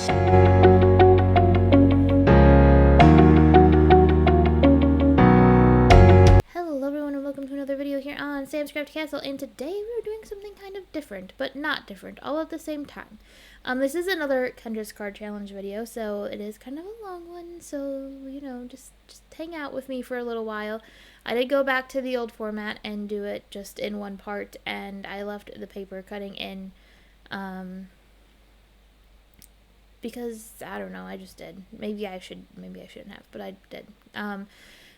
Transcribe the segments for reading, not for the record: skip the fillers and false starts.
Hello everyone and welcome to another video here on Sam's Craft Castle, and today we're doing something kind of different, but not different, all at the same time. This is another Kendra's Card Challenge video, so it is kind of a long one, so, you know, just hang out with me for a little while. I did go back to the old format and do it just in one part, and I left the paper cutting in, because, I don't know, I just did. Maybe I shouldn't have, but I did.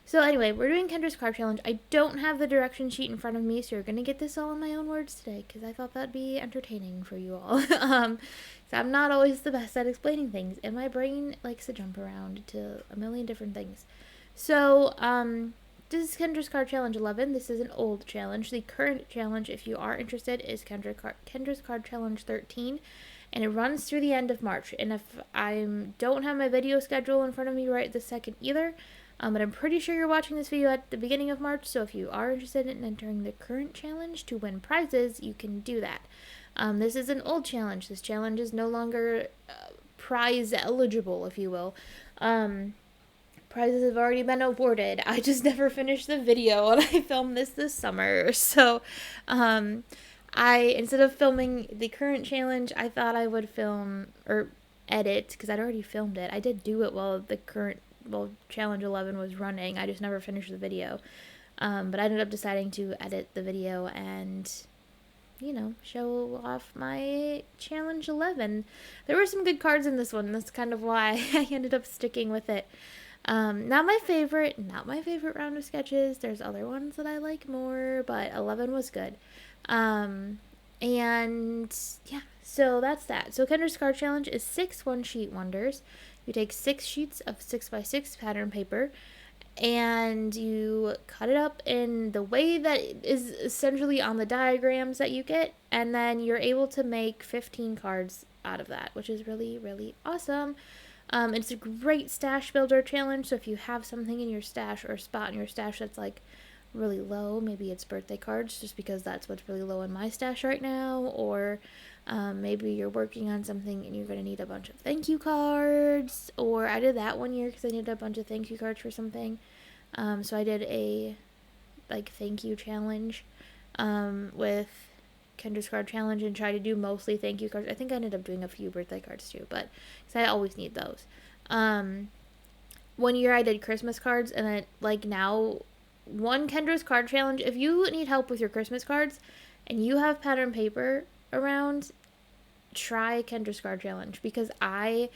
So anyway, we're doing Kendra's Card Challenge. I don't have the direction sheet in front of me, so you're going to get this all in my own words today, because I thought that'd be entertaining for you all. So I'm not always the best at explaining things, and my brain likes to jump around to a million different things. So, this is Kendra's Card Challenge 11. This is an old challenge. The current challenge, if you are interested, is Kendra's Card Challenge 13. And it runs through the end of March. And if I don't have my video schedule in front of me right this second either, but I'm pretty sure you're watching this video at the beginning of March, so if you are interested in entering the current challenge to win prizes, you can do that. This is an old challenge. This challenge is no longer prize eligible, if you will. Prizes have already been awarded. I just never finished the video, and I filmed this summer. So, instead of filming the current challenge, I thought I would film, or edit, because I'd already filmed it. I did do it while Challenge 11 was running. I just never finished the video. But I ended up deciding to edit the video and, you know, show off my Challenge 11. There were some good cards in this one. That's kind of why I ended up sticking with it. Not my favorite round of sketches. There's other ones that I like more, but 11 was good. And yeah, so that's that. So Kendra's Card Challenge is 6 one-sheet wonders. You take 6 sheets of 6x6 pattern paper, and you cut it up in the way that is essentially on the diagrams that you get, and then you're able to make 15 cards out of that, which is really, really awesome. It's a great stash builder challenge, so if you have something in your stash or a spot in your stash that's like really low, maybe it's birthday cards, just because that's what's really low in my stash right now, or maybe you're working on something and you're going to need a bunch of thank you cards, or I did that one year because I needed a bunch of thank you cards for something, so I did a thank you challenge with Kendra's Card Challenge and tried to do mostly thank you cards. I think I ended up doing a few birthday cards too, but because I always need those. One year I did Christmas cards, and then now one Kendra's Card Challenge, if you need help with your Christmas cards and you have pattern paper around, try Kendra's Card Challenge, because I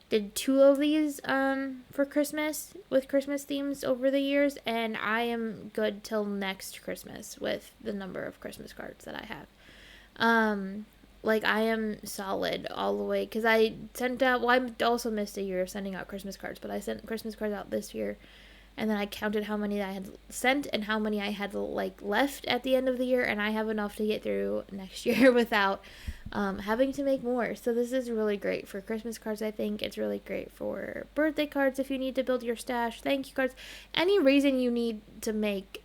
did 2 of these for Christmas with Christmas themes over the years, and I am good till next Christmas with the number of Christmas cards that I have. I am solid all the way, because I sent out, I also missed a year of sending out Christmas cards, but I sent Christmas cards out this year. And then I counted how many I had sent and how many I had left at the end of the year, and I have enough to get through next year without having to make more. So this is really great for Christmas cards. I think it's really great for birthday cards if you need to build your stash, thank you cards, any reason you need to make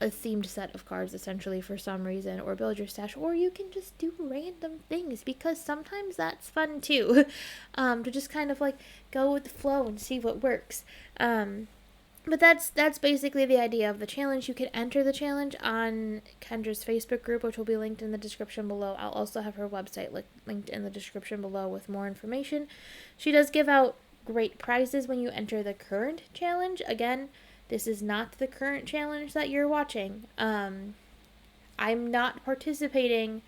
a themed set of cards essentially for some reason, or build your stash, or you can just do random things, because sometimes that's fun too. To just kind of go with the flow and see what works. But that's basically the idea of the challenge. You can enter the challenge on Kendra's Facebook group, which will be linked in the description below. I'll also have her website linked in the description below with more information. She does give out great prizes when you enter the current challenge. Again, this is not the current challenge that you're watching. I'm not participating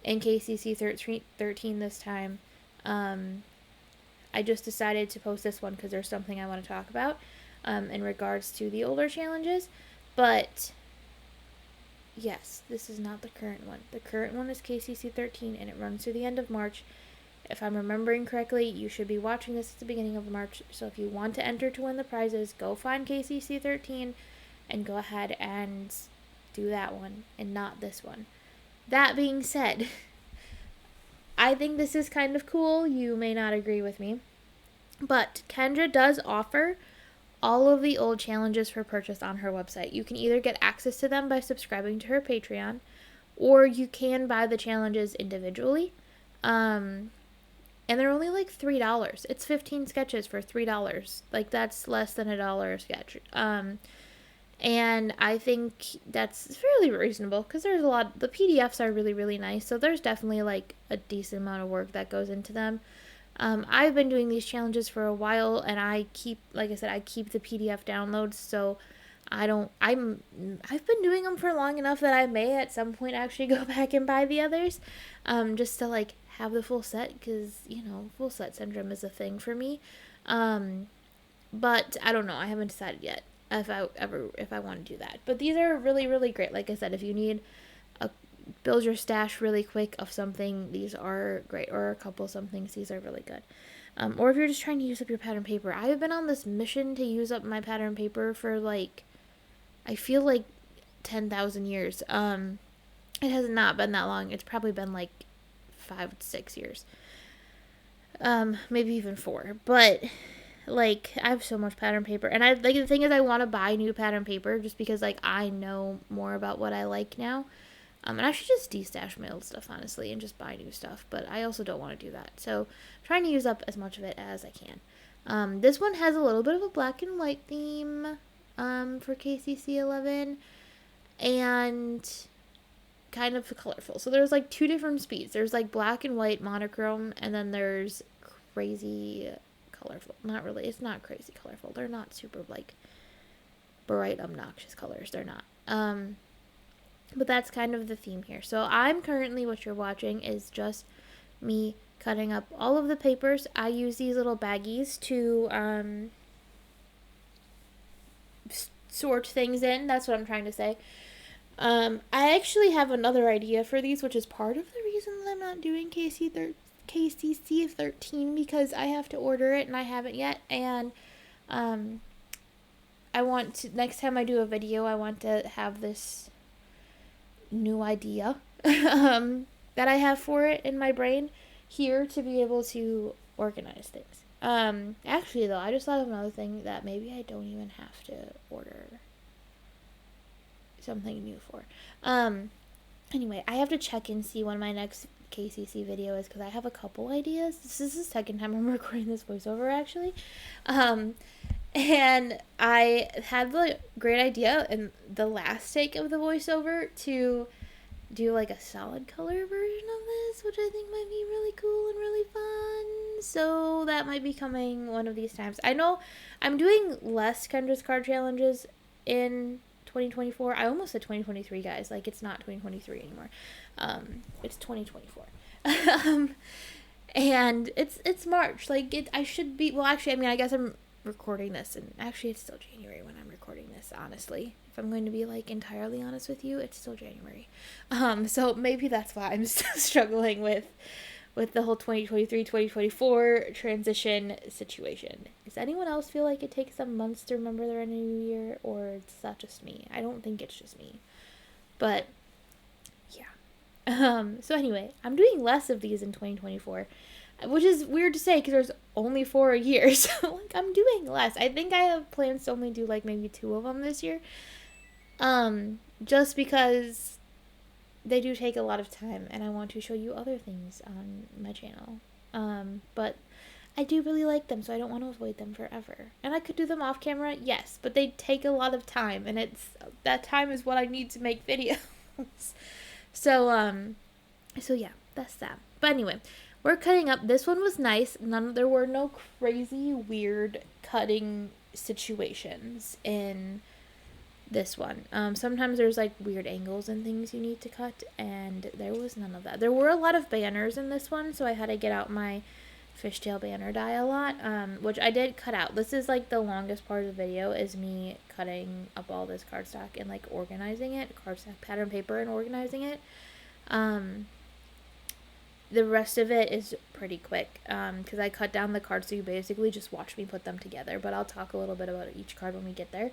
in KCC 13 this time. I just decided to post this one because there's something I want to talk about in regards to the older challenges. But yes, this is not the current one. The current one is KCC 13, and it runs through the end of March. If I'm remembering correctly, you should be watching this at the beginning of March. So if you want to enter to win the prizes, go find KCC 13 and go ahead and do that one and not this one. That being said, I think this is kind of cool. You may not agree with me, but Kendra does offer all of the old challenges for purchase on her website. You can either get access to them by subscribing to her Patreon, or you can buy the challenges individually. and they're only like $3. It's 15 sketches for $3. Like, that's less than $1 a sketch. And I think that's fairly reasonable because there's a lot. The PDFs are really, really nice, so there's definitely like a decent amount of work that goes into them. I've been doing these challenges for a while, and I keep, like I said, I keep the PDF downloads, so I've been doing them for long enough that I may at some point actually go back and buy the others, just to like have the full set, because, you know, full set syndrome is a thing for me. But I don't know, I haven't decided yet if I want to do that. But these are really, really great. Like I said, if you need a build your stash really quick of something, these are great. Or a couple somethings, these are really good. Or if you're just trying to use up your pattern paper. I have been on this mission to use up my pattern paper for like, I feel like 10,000 years. It has not been that long. It's probably been like 5 to 6 years. Maybe even 4. But like, I have so much pattern paper, and I like, the thing is, I want to buy new pattern paper just because like I know more about what I like now. And I should just destash my old stuff, honestly, and just buy new stuff, but I also don't want to do that. So I'm trying to use up as much of it as I can. This one has a little bit of a black and white theme for KCC11, and kind of colorful. So there's like 2 different speeds. There's like black and white monochrome, and then there's crazy colorful. Not really. It's not crazy colorful. They're not super like bright, obnoxious colors. They're not. But that's kind of the theme here. So I'm currently, what you're watching is just me cutting up all of the papers. I use these little baggies to sort things in. That's what I'm trying to say. I actually have another idea for these, which is part of the reason that I'm not doing KCC13, because I have to order it and I haven't yet. And I want to, next time I do a video, I want to have this new idea that I have for it in my brain here to be able to organize things. Actually though, I just thought of another thing that maybe I don't even have to order something new for. Anyway, I have to check and see when my next KCC video is, because I have a couple ideas. This is the second time I'm recording this voiceover, actually. And I had the great idea in the last take of the voiceover to do like a solid color version of this, which I think might be really cool and really fun. So that might be coming one of these times. I know I'm doing less Kendra's card challenges in 2024. I almost said 2023, guys. Like, it's not 2023 anymore. It's 2024. And it's March. Like, I should be, well, actually, I mean, I guess I'm recording this, and actually it's still January when I'm recording this, honestly. If I'm going to be like entirely honest with you, it's still January. So maybe that's why I'm still struggling with the whole 2023-2024 transition situation. Does anyone else feel like it takes some months to remember they're in a new year, or is that just me? I don't think it's just me. But yeah. So anyway, I'm doing less of these in 2024. Which is weird to say because there's only 4 a year. So, like, I'm doing less. I think I have plans to only do, like, maybe 2 of them this year. Just because they do take a lot of time, and I want to show you other things on my channel. But I do really like them, so I don't want to avoid them forever. And I could do them off camera, yes, but they take a lot of time, and that time is what I need to make videos. So yeah, that's that. But anyway, we're cutting up. This one was nice. There were no crazy weird cutting situations in this one. Sometimes there's like weird angles and things you need to cut, and there was none of that. There were a lot of banners in this one, so I had to get out my fishtail banner die a lot, which I did cut out. This is like the longest part of the video, is me cutting up all this cardstock and like organizing it, cardstock pattern paper, and organizing it. The rest of it is pretty quick, because I cut down the cards, so you basically just watch me put them together, but I'll talk a little bit about each card when we get there.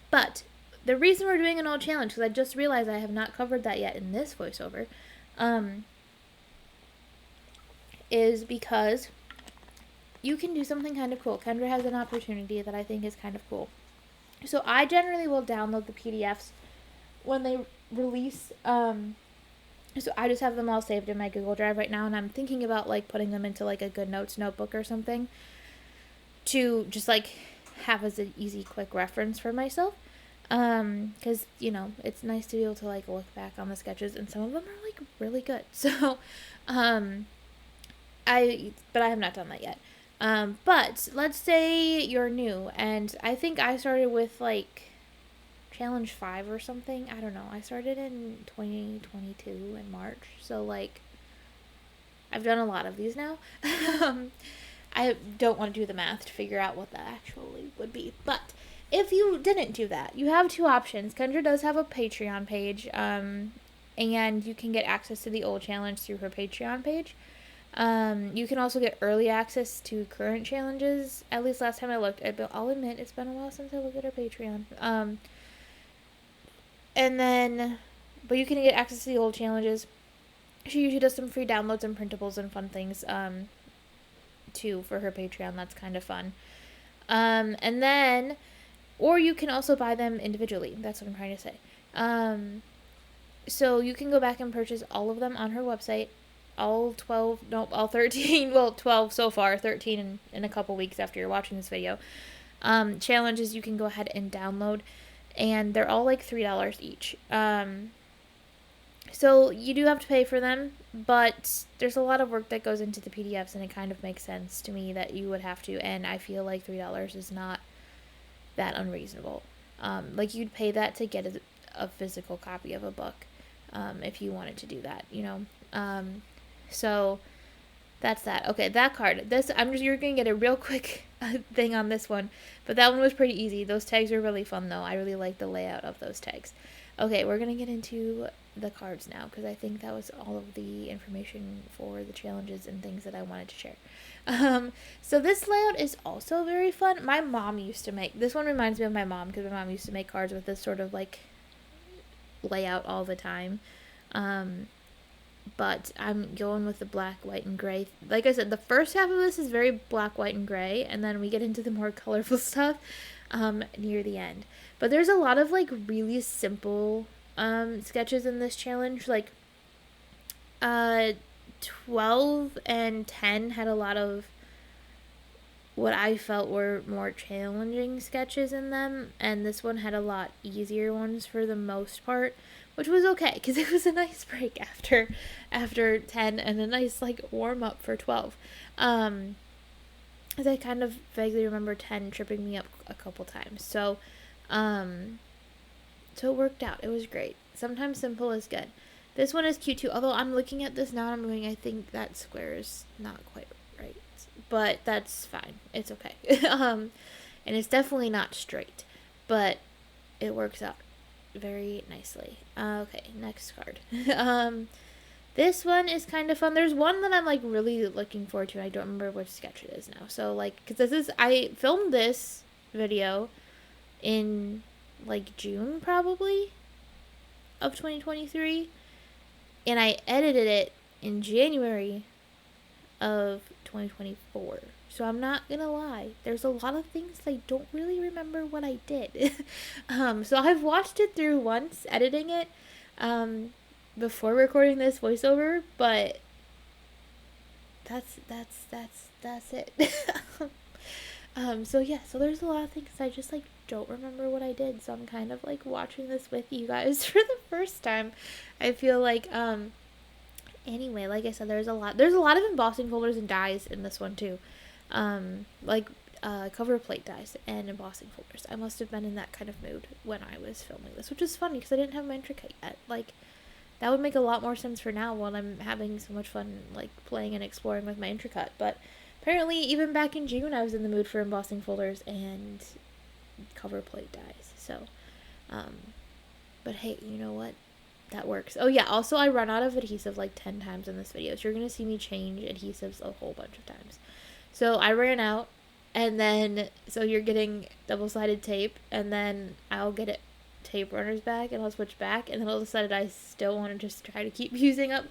But the reason we're doing an old challenge, because I just realized I have not covered that yet in this voiceover, is because you can do something kind of cool. Kendra has an opportunity that I think is kind of cool. So I generally will download the PDFs when they release, So I just have them all saved in my Google Drive right now, and I'm thinking about like putting them into like a Good Notes notebook or something to just like have as an easy, quick reference for myself. Because it's nice to be able to like look back on the sketches, and some of them are like really good. So, um, but I have not done that yet. But let's say you're new, and I think I started with like challenge 5 or something. I don't know. I started in 2022 in March, so like I've done a lot of these now. um, I don't want to do the math to figure out what that actually would be, but if you didn't do that, you have two options. Kendra does have a Patreon page, and you can get access to the old challenge through her Patreon page. You can also get early access to current challenges. At least last time I looked, I'll admit it's been a while since I looked at her Patreon. And then, but you can get access to the old challenges. She usually does some free downloads and printables and fun things, too, for her Patreon. That's kind of fun. And then, or you can also buy them individually. That's what I'm trying to say. So you can go back and purchase all of them on her website. All 13, well, 12 so far, 13 in a couple weeks after you're watching this video. Challenges you can go ahead and download, and they're all like $3 each. So you do have to pay for them, but there's a lot of work that goes into the PDFs, and it kind of makes sense to me that you would have to, and I feel like $3 is not that unreasonable. Like you'd pay that to get a physical copy of a book, if you wanted to do that, so that's that. Okay, that card. You're gonna get a real quick thing on this one, but that one was pretty easy. Those tags are really fun though. I really like the layout of those tags. Okay, we're gonna get into the cards now because I think that was all of the information for the challenges and things that I wanted to share. So this layout is also very fun. My mom used to make this one. Reminds me of my mom because my mom used to make cards with this sort of like layout all the time. But I'm going with the black, white, and gray. Like I said, the first half of this is very black, white, and gray, and then we get into the more colorful stuff near the end. But there's a lot of like really simple sketches in this challenge. Like 12 and 10 had a lot of what I felt were more challenging sketches in them, and this one had a lot easier ones for the most part, which was okay because it was a nice break after 10 and a nice like warm up for 12. As I kind of vaguely remember 10 tripping me up a couple times, so it worked out. It was great. Sometimes simple is good. This one is cute too, although I'm looking at this now and I'm going, I think that square is not quite right, but that's fine. It's okay. And it's definitely not straight, but it works out very nicely. Okay, next card. This one is kind of fun. There's one that I'm like really looking forward to. I don't remember which sketch it is now. So like, because I filmed this video in like June probably of 2023, and I edited it in January of 2024. So I'm not gonna lie, there's a lot of things I don't really remember what I did. So I've watched it through once, editing it, before recording this voiceover, but that's it. So yeah, so there's a lot of things I just like don't remember what I did, so I'm kind of like watching this with you guys for the first time. I feel like anyway, like I said, there's a lot of embossing folders and dies in this one too. Cover plate dies and embossing folders. I must have been in that kind of mood when I was filming this, which is funny because I didn't have my Intricate yet. Like, that would make a lot more sense for now when I'm having so much fun, like, playing and exploring with my Intricate. But apparently, even back in June, I was in the mood for embossing folders and cover plate dies. So, but hey, you know what? That works. Oh yeah, also I run out of adhesive like 10 times in this video, so you're going to see me change adhesives a whole bunch of times. So I ran out, and then, so you're getting double-sided tape, and then I'll get it tape runners back, and I'll switch back, and then I'll decide I still want to just try to keep using up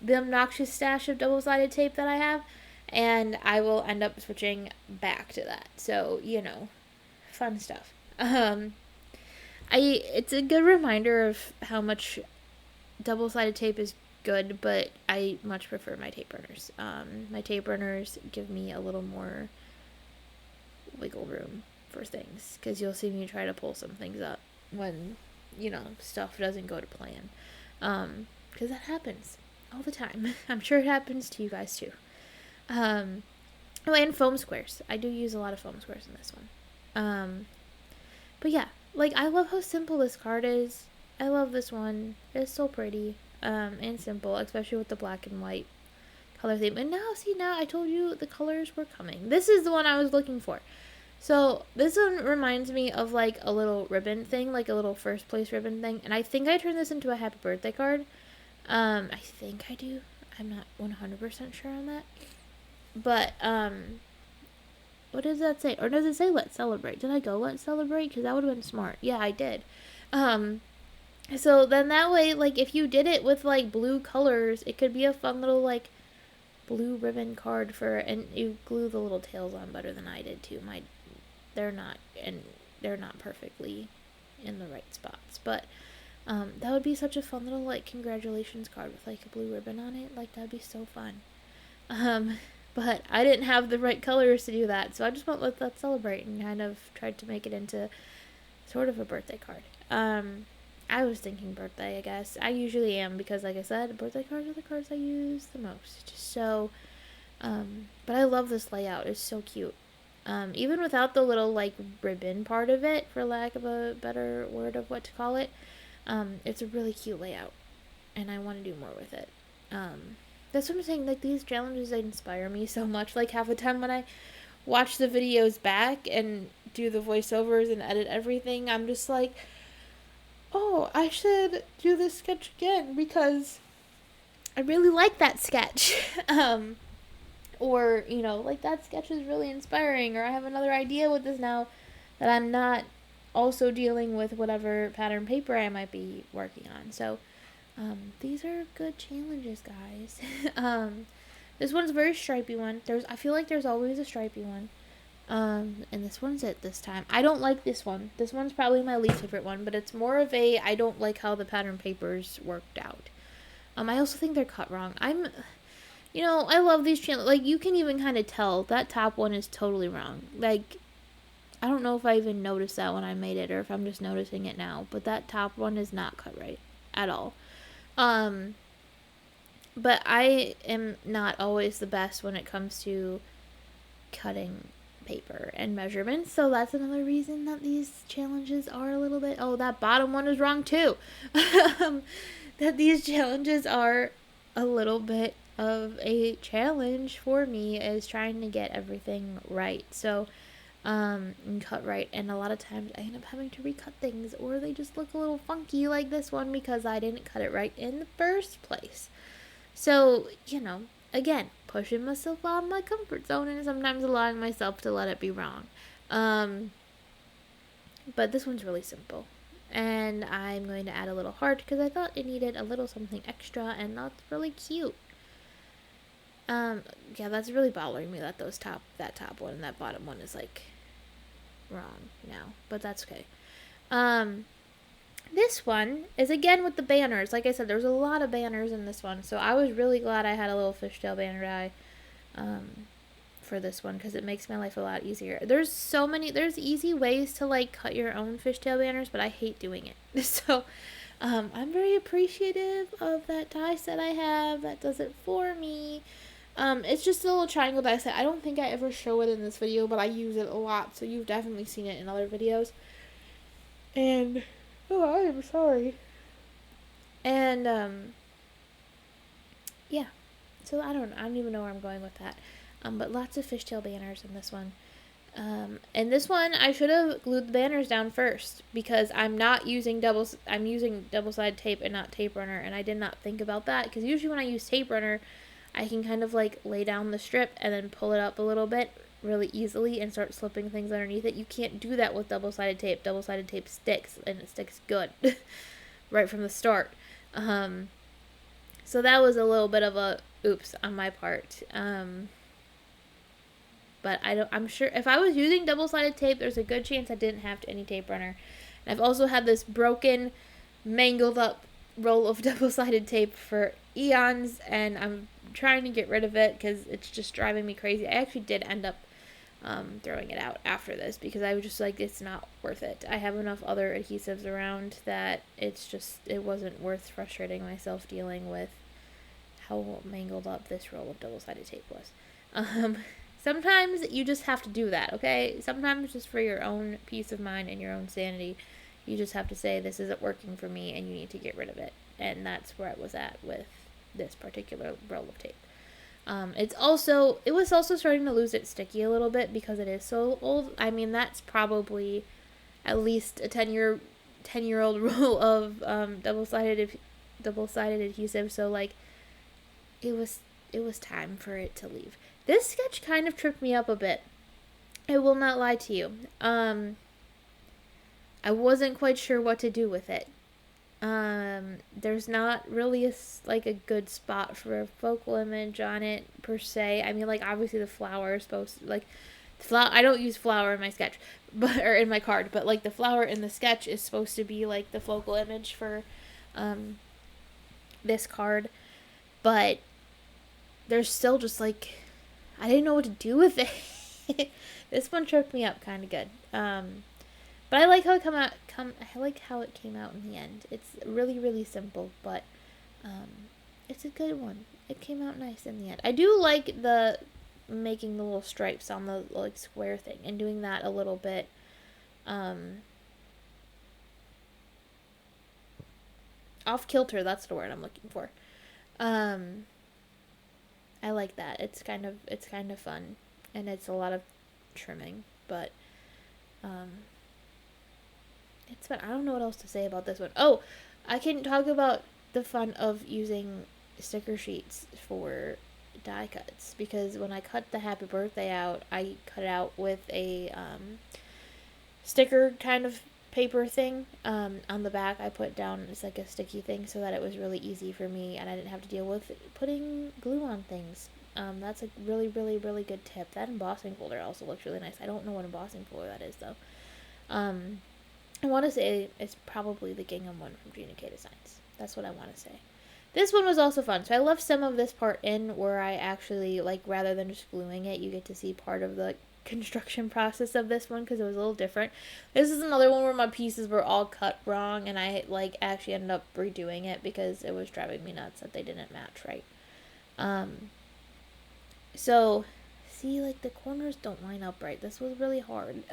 the obnoxious stash of double-sided tape that I have, and I will end up switching back to that. So, fun stuff. It's a good reminder of how much double-sided tape is good, but I much prefer my tape runners. My tape runners give me a little more wiggle room for things, because you'll see me try to pull some things up when, stuff doesn't go to plan. Because that happens all the time. I'm sure it happens to you guys too. And foam squares. I do use a lot of foam squares in this one. But yeah, like, I love how simple this card is. I love this one. It's so pretty, and simple, especially with the black and white color theme. And now I told you the colors were coming. This is the one I was looking for. So this one reminds me of like a little ribbon thing, like a little first place ribbon thing. And I think I turned this into a happy birthday card. I think I do. I'm not 100% sure on that. But, what does that say? Or does it say let's celebrate? Did I go let's celebrate? Because that would have been smart. Yeah, I did. So then that way, like, if you did it with like blue colors, it could be a fun little like blue ribbon card and you glue the little tails on better than I did too. They're not perfectly in the right spots, but that would be such a fun little like congratulations card with like a blue ribbon on it. Like, that'd be so fun. But I didn't have the right colors to do that, so I just went with let's celebrate and kind of tried to make it into sort of a birthday card. I was thinking birthday, I guess. I usually am, because like I said, birthday cards are the cards I use the most. So, but I love this layout. It's so cute. Even without the little like ribbon part of it, for lack of a better word of what to call it, it's a really cute layout, and I want to do more with it. That's what I'm saying, like, these challenges, they inspire me so much. Like, half the time when I watch the videos back and do the voiceovers and edit everything, I'm just like, oh, I should do this sketch again, because I really like that sketch. Or, like, that sketch is really inspiring, or I have another idea with this now that I'm not also dealing with whatever pattern paper I might be working on. So, these are good challenges, guys. This one's a very stripy one. I feel like there's always a stripy one. And this one's it this time. I don't like this one. This one's probably my least favorite one, but it's more of I don't like how the pattern papers worked out. I also think they're cut wrong. I love these challenges. Like, you can even kind of tell that top one is totally wrong. Like, I don't know if I even noticed that when I made it, or if I'm just noticing it now, but that top one is not cut right at all. But I am not always the best when it comes to cutting paper and measurements, so that's another reason that these challenges are a little bit, that bottom one is wrong too. That these challenges are a little bit of a challenge for me, is trying to get everything right. So, and cut right, and a lot of times I end up having to recut things, or they just look a little funky like this one because I didn't cut it right in the first place. So, again, pushing myself out of my comfort zone and sometimes allowing myself to let it be wrong. But this one's really simple, and I'm going to add a little heart because I thought it needed a little something extra, and that's really cute. Yeah, that's really bothering me that that top one and that bottom one is like wrong now, but that's okay. This one is again with the banners. Like I said, there's a lot of banners in this one, so I was really glad I had a little fishtail banner die for this one, because it makes my life a lot easier. There's easy ways to like cut your own fishtail banners, but I hate doing it. So I'm very appreciative of that die set I have that does it for me. It's just a little triangle die set. I don't think I ever show it in this video, but I use it a lot, so you've definitely seen it in other videos. And I am sorry. And yeah. So I don't even know where I'm going with that. But lots of fishtail banners in this one. And this one I should have glued the banners down first, because I'm using double-sided tape and not tape runner, and I did not think about that, because usually when I use tape runner, I can kind of like lay down the strip and then pull it up a little bit really easily and start slipping things underneath it. You can't do that with double-sided tape. Double-sided tape sticks, and it sticks good right from the start. So that was a little bit of a oops on my part. But I'm sure if I was using double-sided tape, there's a good chance I didn't have any tape runner. And I've also had this broken, mangled up roll of double-sided tape for eons, and I'm trying to get rid of it because it's just driving me crazy. I actually did end up throwing it out after this because I was just like, it's not worth it. I have enough other adhesives around that it wasn't worth frustrating myself dealing with how mangled up this roll of double-sided tape was. Sometimes you just have to do that, okay? Sometimes just for your own peace of mind and your own sanity, you just have to say, this isn't working for me and you need to get rid of it. And that's where I was at with this particular roll of tape. It was also starting to lose its sticky a little bit because it is so old. I mean, that's probably at least a 10-year-old roll of double-sided adhesive. So like, it was time for it to leave. This sketch kind of tripped me up a bit. I will not lie to you. I wasn't quite sure what to do with it. There's not really a good spot for a focal image on it per se. I mean, like, obviously the flower is supposed to, like, I don't use flower in my sketch, or in my card, but like the flower in the sketch is supposed to be like the focal image for this card, but there's still just like, I didn't know what to do with it. This one tripped me up kind of good. But I like how it came out in the end. It's really, really simple, but it's a good one. It came out nice in the end. I do like the making the little stripes on the like square thing and doing that a little bit off kilter. That's the word I'm looking for. I like that. It's kind of fun, and it's a lot of trimming, but it's fun. I don't know what else to say about this one. Oh, I can talk about the fun of using sticker sheets for die cuts, because when I cut the happy birthday out, I cut it out with a sticker kind of paper thing. On the back I put down, it's like a sticky thing, so that it was really easy for me and I didn't have to deal with putting glue on things. That's a really, really, really good tip. That embossing folder also looks really nice. I don't know what embossing folder that is though. I want to say it's probably the gingham one from Gina K Designs. That's what I want to say. This one was also fun. So I left some of this part in where I actually, like, rather than just gluing it, you get to see part of the construction process of this one because it was a little different. This is another one where my pieces were all cut wrong and I, like, actually ended up redoing it because it was driving me nuts that they didn't match right. So, see, like, the corners don't line up right. This was really hard.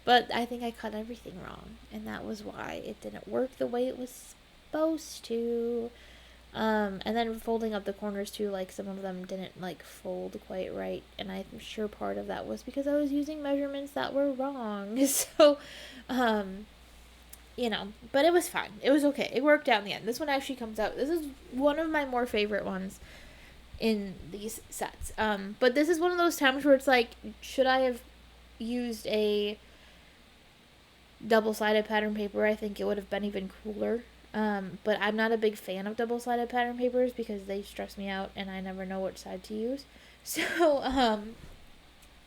But I think I cut everything wrong, and that was why it didn't work the way it was supposed to. And then folding up the corners too, like, some of them didn't, like, fold quite right, and I'm sure part of that was because I was using measurements that were wrong. So, you know, but it was fine. It was okay. It worked out in the end. This one actually comes out. This is one of my more favorite ones in these sets. But this is one of those times where it's like, should I have used a double-sided pattern paper? I think it would have been even cooler. But I'm not a big fan of double-sided pattern papers because they stress me out and I never know which side to use. So, and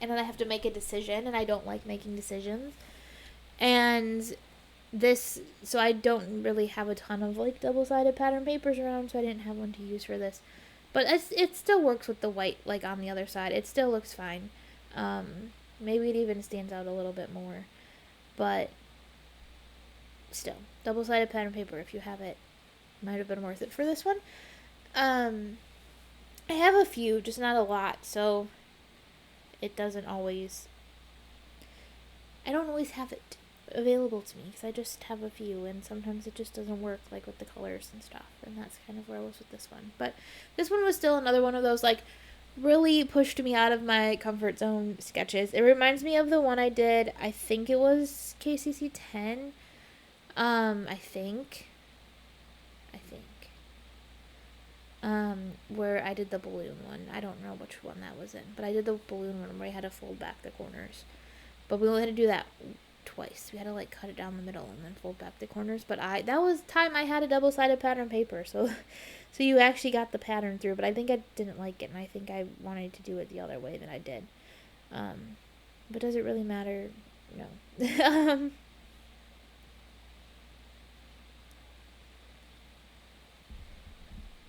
then I have to make a decision and I don't like making decisions. And so I don't really have a ton of, like, double-sided pattern papers around, so I didn't have one to use for this. But it still works with the white, like, on the other side. It still looks fine. Maybe it even stands out a little bit more. But still, double-sided pattern paper, if you have it, might have been worth it for this one. I have a few, just not a lot, so it doesn't always, I don't always have it available to me, because I just have a few, and sometimes it just doesn't work, like, with the colors and stuff, and that's kind of where I was with this one. But this one was still another one of those, like, really pushed me out of my comfort zone sketches. It reminds me of the one I did, I think it was KCC10, I think, where I did the balloon one. I don't know which one that was in, but I did the balloon one where I had to fold back the corners, but we only had to do that twice. We had to, like, cut it down the middle and then fold back the corners, but that was time I had a double-sided pattern paper, so you actually got the pattern through, but I think I didn't like it, and I think I wanted to do it the other way than I did. But does it really matter? No.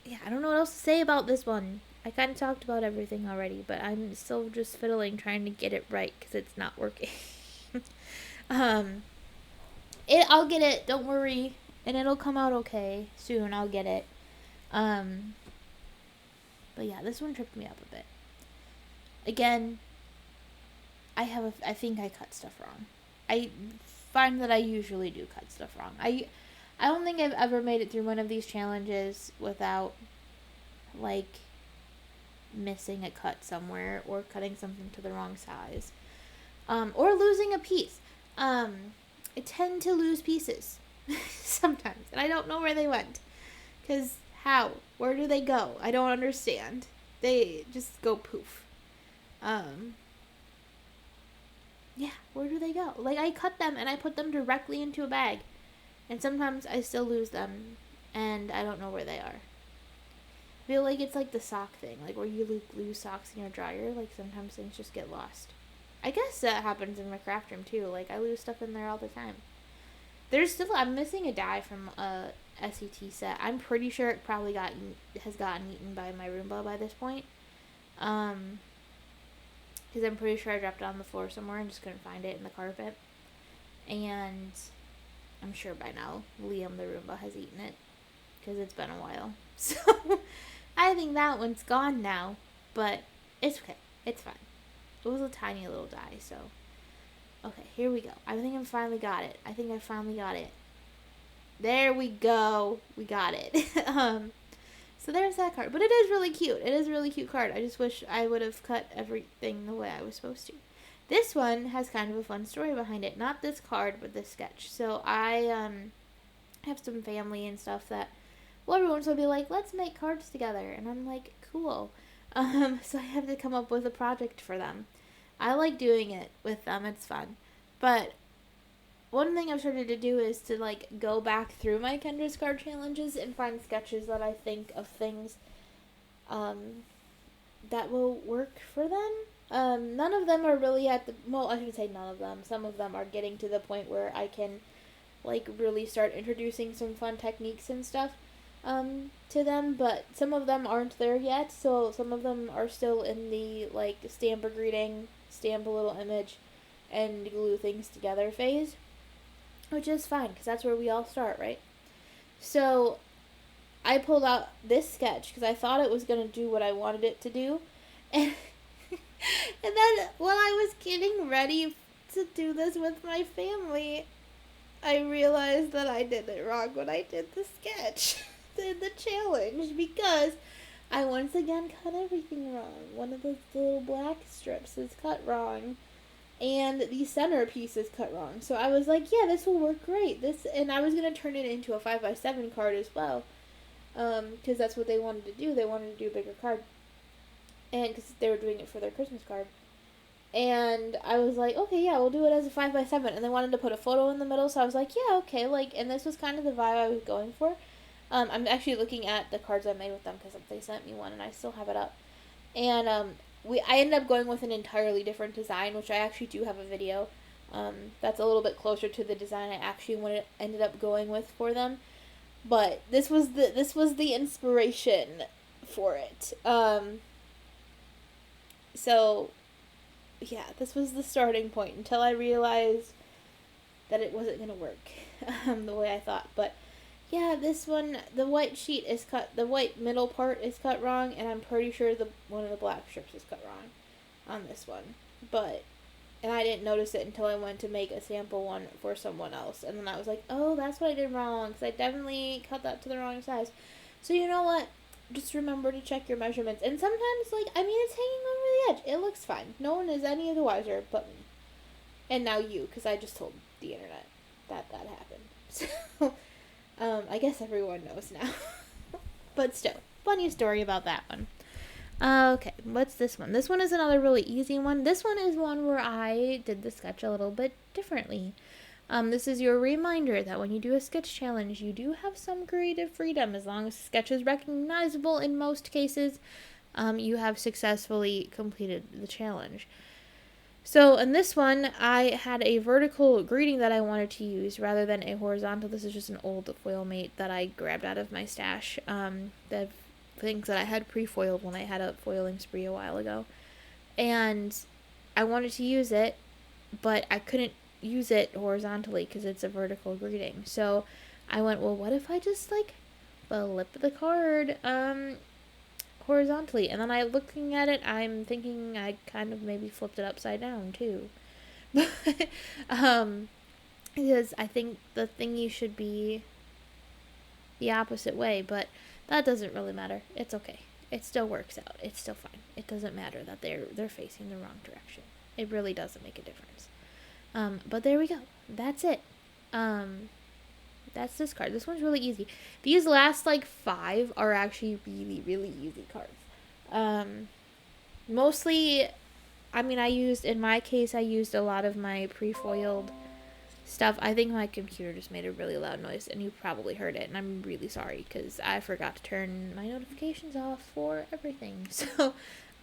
yeah, I don't know what else to say about this one. I kind of talked about everything already, but I'm still just fiddling trying to get it right because it's not working. um, I'll get it. Don't worry, and it'll come out okay soon. I'll get it. But yeah, this one tripped me up a bit. Again, I think I cut stuff wrong. I find that I usually do cut stuff wrong. I don't think I've ever made it through one of these challenges without, like, missing a cut somewhere or cutting something to the wrong size. Or losing a piece. I tend to lose pieces sometimes, and I don't know where they went. Because how? Where do they go? I don't understand. They just go poof. Yeah, where do they go? Like, I cut them and I put them directly into a bag. And sometimes I still lose them, and I don't know where they are. I feel like it's like the sock thing, like where you lose socks in your dryer. Like, sometimes things just get lost. I guess that happens in my craft room too. Like, I lose stuff in there all the time. I'm missing a die from a SET set. I'm pretty sure it probably has gotten eaten by my Roomba by this point. Because I'm pretty sure I dropped it on the floor somewhere and just couldn't find it in the carpet. And I'm sure by now Liam the Roomba has eaten it because it's been a while. So I think that one's gone now, but it's okay. It's fine. It was a tiny little die, so. Okay, here we go. I think I finally got it. There we go. We got it. So there's that card. But it is really cute. It is a really cute card. I just wish I would have cut everything the way I was supposed to. This one has kind of a fun story behind it. Not this card, but this sketch. So I have some family and stuff that will every once in a while be like, let's make cards together. And I'm like, cool. So I have to come up with a project for them. I like doing it with them. It's fun. But one thing I've started to do is to, like, go back through my Kendra's card challenges and find sketches that I think of things that will work for them. None of them are really I shouldn't say none of them. Some of them are getting to the point where I can, like, really start introducing some fun techniques and stuff to them, but some of them aren't there yet, so some of them are still in the, like, stamp a greeting, stamp a little image, and glue things together phase, which is fine, because that's where we all start, right? So I pulled out this sketch, because I thought it was going to do what I wanted it to do, and then while I was getting ready to do this with my family, I realized that I did it wrong when I did the sketch. The challenge, because I once again cut everything wrong. One of the little black strips is cut wrong, and the center piece is cut wrong. So I was like, yeah, this will work great. And I was gonna turn it into a 5x7 card as well, because that's what they wanted to do. They wanted to do a bigger card, and because they were doing it for their Christmas card. And I was like, okay, yeah, we'll do it as a 5x7. And they wanted to put a photo in the middle, so I was like, yeah, okay, like, and this was kind of the vibe I was going for. I'm actually looking at the cards I made with them because they sent me one and I still have it up. And I ended up going with an entirely different design, which I actually do have a video. That's a little bit closer to the design I actually ended up going with for them. But this was the inspiration for it. So yeah, this was the starting point until I realized that it wasn't gonna work the way I thought. But yeah, this one, the white sheet is cut, the white middle part is cut wrong, and I'm pretty sure one of the black strips is cut wrong on this one. And I didn't notice it until I went to make a sample one for someone else, and then I was like, oh, that's what I did wrong, because I definitely cut that to the wrong size. So you know what? Just remember to check your measurements. And sometimes, like, I mean, it's hanging over the edge. It looks fine. No one is any of the wiser but me. And now you, because I just told the internet that happened. So I guess everyone knows now. But still, funny story about that one. Okay, what's this one? This one is another really easy one. This one is one where I did the sketch a little bit differently. This is your reminder that when you do a sketch challenge, you do have some creative freedom. As long as the sketch is recognizable in most cases, you have successfully completed the challenge. So in this one, I had a vertical greeting that I wanted to use rather than a horizontal. This is just an old foil mate that I grabbed out of my stash that I've things that I had pre-foiled when I had a foiling spree a while ago. And I wanted to use it, but I couldn't use it horizontally because it's a vertical greeting. So I went, well, what if I just like flip the card horizontally? And then I looking at it, I'm thinking I kind of maybe flipped it upside down too. Because I think the thingy should be the opposite way, but that doesn't really matter. It's okay. It still works out. It's still fine. It doesn't matter that they're facing the wrong direction. It really doesn't make a difference. But there we go. That's it. That's this card. This one's really easy. These last like 5 are actually really, really easy cards. Mostly, I mean, in my case, I used a lot of my pre-foiled stuff. I think my computer just made a really loud noise, and you probably heard it, and I'm really sorry, because I forgot to turn my notifications off for everything, so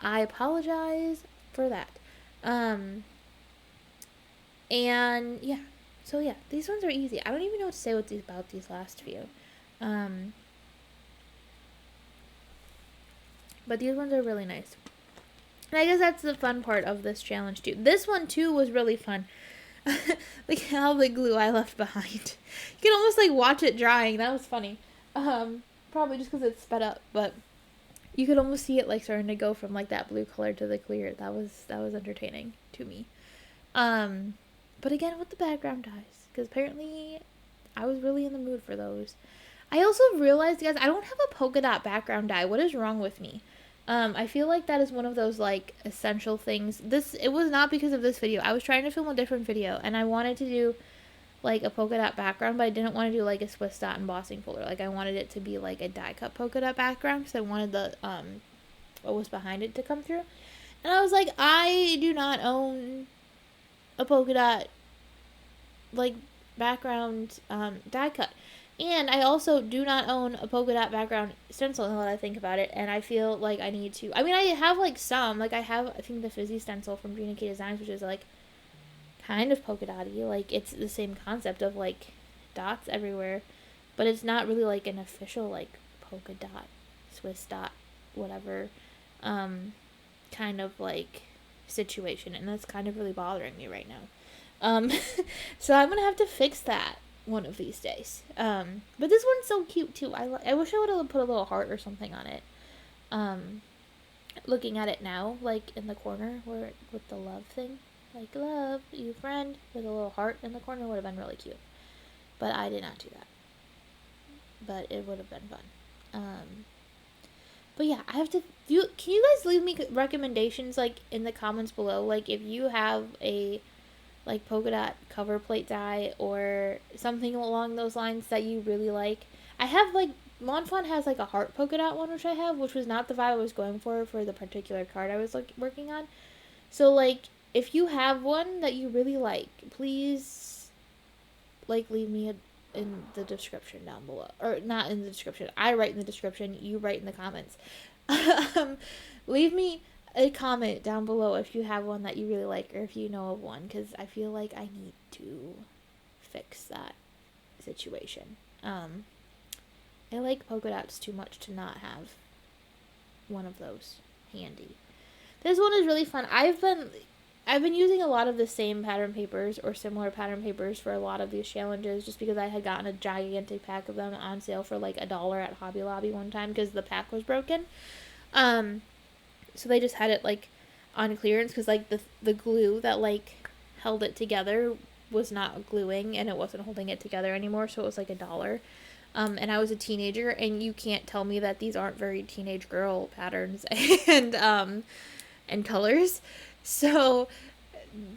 I apologize for that. And yeah, so yeah, these ones are easy. I don't even know what to say about these last few. But these ones are really nice. And I guess that's the fun part of this challenge too. This one too was really fun. Look at all the glue I left behind. You can almost like watch it drying. That was funny. Probably just because it's sped up, but you could almost see it like starting to go from like that blue color to the clear. That was entertaining to me. But again with the background dyes, because apparently I was really in the mood for those. I also realized, guys, I don't have a polka dot background dye. What is wrong with me? I feel like that is one of those like essential things. It was not because of this video. I was trying to film a different video and I wanted to do like a polka dot background, but I didn't want to do like a Swiss dot embossing folder. Like I wanted it to be like a die cut polka dot background because I wanted the what was behind it to come through. And I was like, I do not own a polka dot like background die cut. And I also do not own a polka dot background stencil now that I think about it, and I feel like I need to. I mean, I have like some, like I think the Fizzy stencil from Gina K Designs, which is like kind of polka dotty, like it's the same concept of like dots everywhere, but it's not really like an official like polka dot, Swiss dot, whatever, kind of like situation, and that's kind of really bothering me right now. So I'm gonna have to fix that one of these days. But this one's so cute too. I wish I would have put a little heart or something on it. Looking at it now, like in the corner where with the love thing, like love you friend with a little heart in the corner would have been really cute. But I did not do that. But it would have been fun. But yeah, can you guys leave me recommendations like in the comments below? Like if you have a like polka dot cover plate die or something along those lines that you really like. I have like Monfont has like a heart polka dot one, which I have, which was not the vibe I was going for the particular card I was working on. So like if you have one that you really like, please like leave me in the description down below, or not in the description. I write in the description, you write in the comments. Leave me a comment down below if you have one that you really like, or if you know of one, because I feel like I need to fix that situation. I like polka dots too much to not have one of those handy. This one is really fun. I've been using a lot of the same pattern papers or similar pattern papers for a lot of these challenges, just because I had gotten a gigantic pack of them on sale for like $1 at Hobby Lobby one time because the pack was broken. So they just had it like on clearance because like the glue that like held it together was not gluing and it wasn't holding it together anymore, so it was like $1. And I was a teenager, and you can't tell me that these aren't very teenage girl patterns and colors. So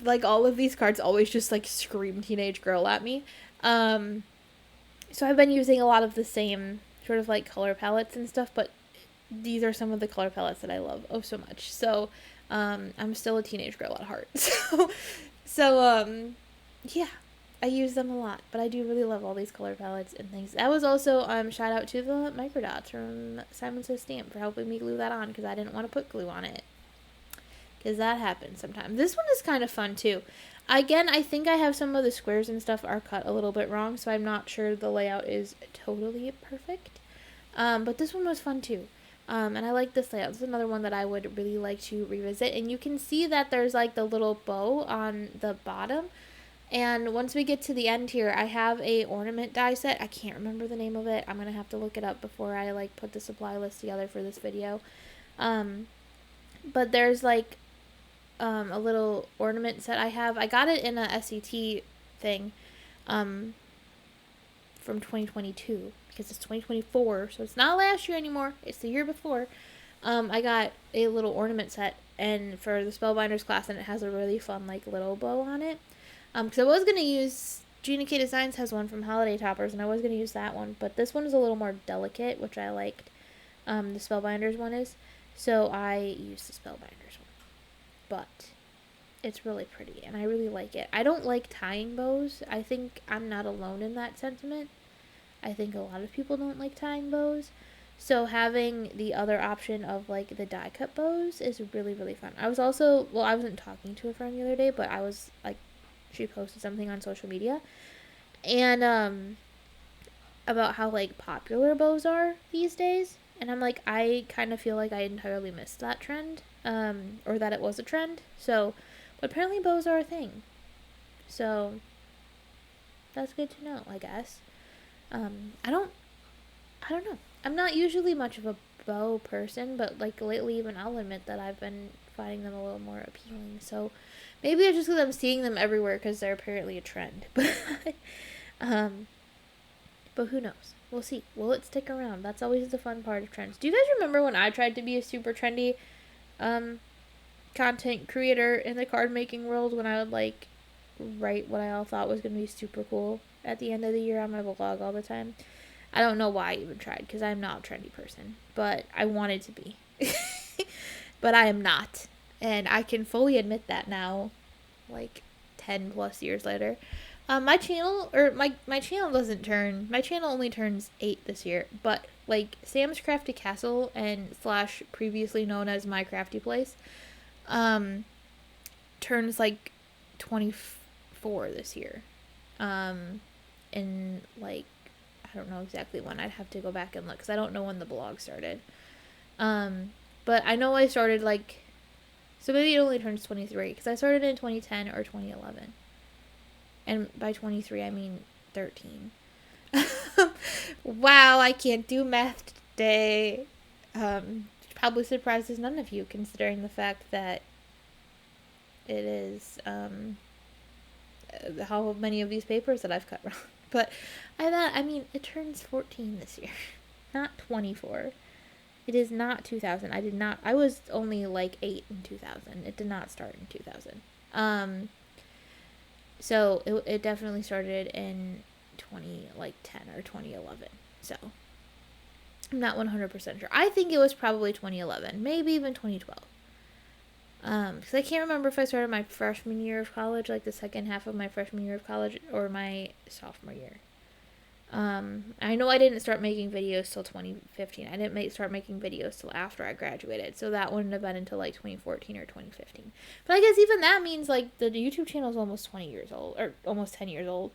like all of these cards always just like scream teenage girl at me. So I've been using a lot of the same sort of like color palettes and stuff, but these are some of the color palettes that I love so much. So I'm still a teenage girl at heart. So yeah, I use them a lot, but I do really love all these color palettes and things. That was also shout out to the microdots from Simon Says Stamp for helping me glue that on, because I didn't want to put glue on it, because that happens sometimes. This one is kind of fun too. Again, I think I have some of the squares and stuff are cut a little bit wrong, so I'm not sure the layout is totally perfect. But this one was fun too. And I like this layout. This is another one that I would really like to revisit. And you can see that there's like the little bow on the bottom. And once we get to the end here, I have a ornament die set. I can't remember the name of it. I'm going to have to look it up before I like put the supply list together for this video. But there's like a little ornament set I have. I got it in a SET thing from 2022 because it's 2024, so it's not last year anymore. It's the year before. I got a little ornament set and for the Spellbinders class, and it has a really fun like little bow on it. Because I was gonna use Gina K Designs has one from Holiday Toppers, and I was gonna use that one, but this one is a little more delicate, which I liked. The Spellbinders one is, so I used the Spellbinders one. But it's really pretty, and I really like it. I don't like tying bows. I think I'm not alone in that sentiment. I think a lot of people don't like tying bows. So having the other option of like the die cut bows is really, really fun. I was also, well, I wasn't talking to a friend the other day, but I was like, she posted something on social media, and about how like popular bows are these days. And I'm like, I kind of feel like I entirely missed that trend, or that it was a trend. So, but apparently bows are a thing. So that's good to know, I guess. I don't know. I'm not usually much of a bow person, but like lately even I'll admit that I've been finding them a little more appealing. So maybe it's just because I'm seeing them everywhere because they're apparently a trend. But who knows? We'll see. Will it stick around? That's always the fun part of trends. Do you guys remember when I tried to be a super trendy content creator in the card making world, when I would like write what I all thought was going to be super cool at the end of the year on my blog all the time? I don't know why I even tried, because I'm not a trendy person, but I wanted to be. But I am not, and I can fully admit that now, like 10 plus years later. My channel, or my channel doesn't turn, my channel only turns 8 this year, but like Sam's Crafty Castle and slash previously known as My Crafty Place turns like 24 this year. And like, I don't know exactly when. I'd have to go back and look because I don't know when the blog started. But I know I started like, so maybe it only turns 23 because I started in 2010 or 2011. And by 23 I mean 13. Wow, I can't do math today. Probably surprises none of you considering the fact that it is how many of these papers that I've cut wrong. But I mean, it turns 14 this year, not 24. It is not 2000. I was only like 8 in 2000. It did not start in 2000. So it definitely started in 10 or 2011. So I'm not 100% sure. I think it was probably 2011, maybe even 2012. Because I can't remember if I started my freshman year of college, like the second half of my freshman year of college, or my sophomore year. I know I didn't start making videos till 2015. I didn't start making videos till after I graduated, so that wouldn't have been until like 2014 or 2015. But I guess even that means like the YouTube channel is almost 20 years old, or almost 10 years old.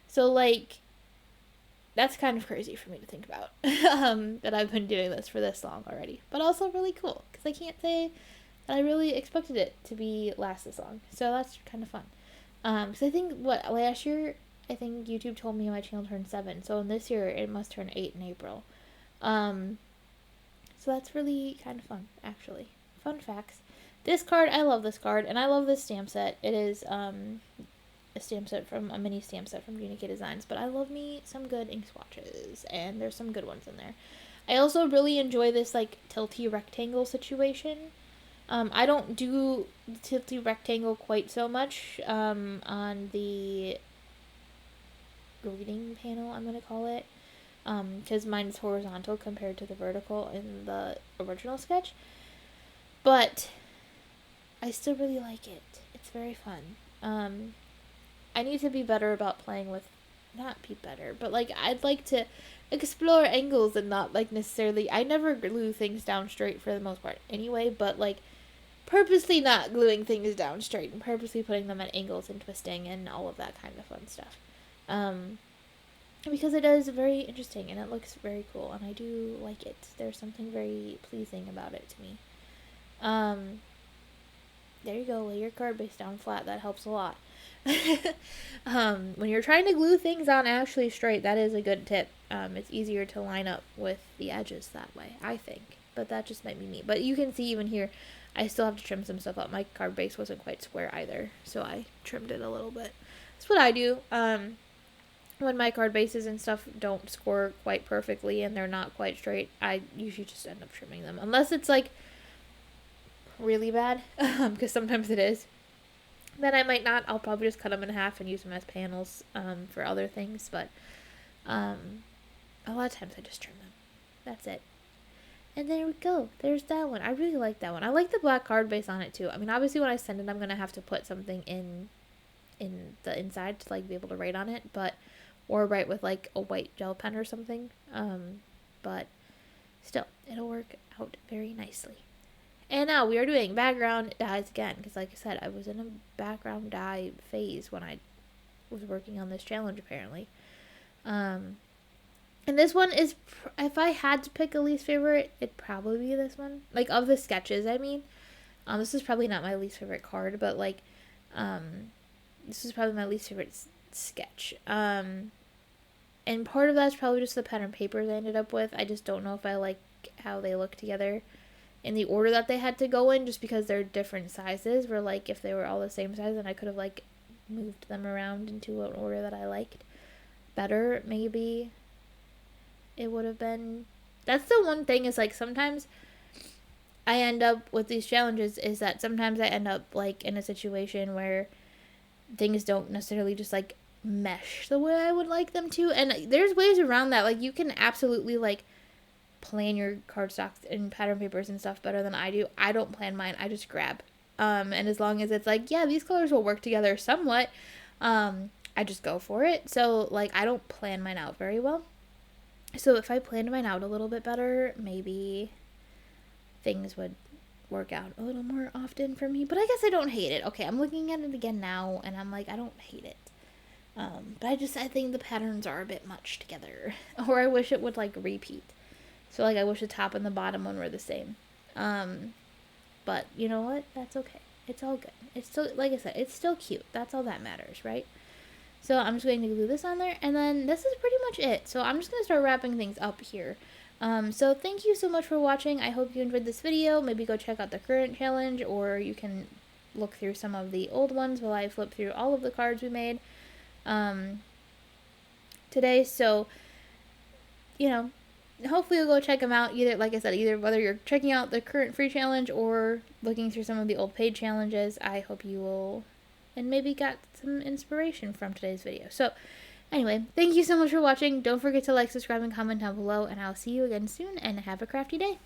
So like, that's kind of crazy for me to think about, that I've been doing this for this long already. But also really cool, because I can't say that I really expected it to be last this long. So that's kind of fun. Because I think, last year, I think YouTube told me my channel turned 7. So in this year, it must turn 8 in April. So that's really kind of fun, actually. Fun facts. This card, I love this card, and I love this stamp set. It is a mini stamp set from Gina K Designs, but I love me some good ink swatches, and there's some good ones in there. I also really enjoy this like tilty rectangle situation. I don't do the tilty rectangle quite so much on the reading panel, I'm going to call it, because mine's horizontal compared to the vertical in the original sketch. But I still really like it. It's very fun. I need to be better about playing with, not be better, but like I'd like to explore angles and not like necessarily, I never glue things down straight for the most part anyway, but like purposely not gluing things down straight and purposely putting them at angles and twisting and all of that kind of fun stuff. because it is very interesting and it looks very cool and I do like it. There's something very pleasing about it to me. There you go, lay your card base down flat. That helps a lot. When you're trying to glue things on actually straight, that is a good tip. It's easier to line up with the edges that way, I think. But that just might be me. But you can see even here, I still have to trim some stuff up. My card base wasn't quite square either, so I trimmed it a little bit. That's what I do. When my card bases and stuff don't score quite perfectly and they're not quite straight, I usually just end up trimming them. Unless it's like really bad, because sometimes it is. Then I might not. I'll probably just cut them in half and use them as panels for other things. But a lot of times I just trim them. That's it. And there we go. There's that one. I really like that one. I like the black card base on it too. I mean, obviously when I send it, I'm going to have to put something in the inside to like be able to write on it. Or write with like a white gel pen or something. But still, it'll work out very nicely. And now we are doing background dyes again, because like I said, I was in a background dye phase when I was working on this challenge, apparently. And this one is, if I had to pick a least favorite, it'd probably be this one. Like, of the sketches, I mean. This is probably not my least favorite card, but like, this is probably my least favorite sketch. And part of that's probably just the pen and papers I ended up with. I just don't know if I like how they look together in the order that they had to go in, just because they're different sizes. Where like if they were all the same size, then I could have like moved them around into an order that I liked better. Maybe it would have been. That's the one thing, is like sometimes I end up with these challenges, is that sometimes I end up like in a situation where things don't necessarily just like mesh the way I would like them to, and there's ways around that. Like you can absolutely like plan your cardstocks and pattern papers and stuff better than I do. I don't plan mine. I just grab. And as long as it's like, yeah, these colors will work together somewhat, I just go for it. So like I don't plan mine out very well. So if I planned mine out a little bit better, maybe things would work out a little more often for me. But I guess I don't hate it. Okay, I'm looking at it again now and I'm like, I don't hate it. But I think the patterns are a bit much together. Or I wish it would like repeat. So, like, I wish the top and the bottom one were the same. But, you know what? That's okay. It's all good. It's still, like I said, it's still cute. That's all that matters, right? So, I'm just going to glue this on there. And then, this is pretty much it. So, I'm just going to start wrapping things up here. So, thank you so much for watching. I hope you enjoyed this video. Maybe go check out the current challenge. Or you can look through some of the old ones while I flip through all of the cards we made today. So, you know, hopefully you'll go check them out. Either, like I said, either whether you're checking out the current free challenge or looking through some of the old paid challenges, I hope you will, and maybe got some inspiration from today's video. So anyway, thank you so much for watching. Don't forget to like, subscribe, and comment down below, and I'll see you again soon, and have a crafty day.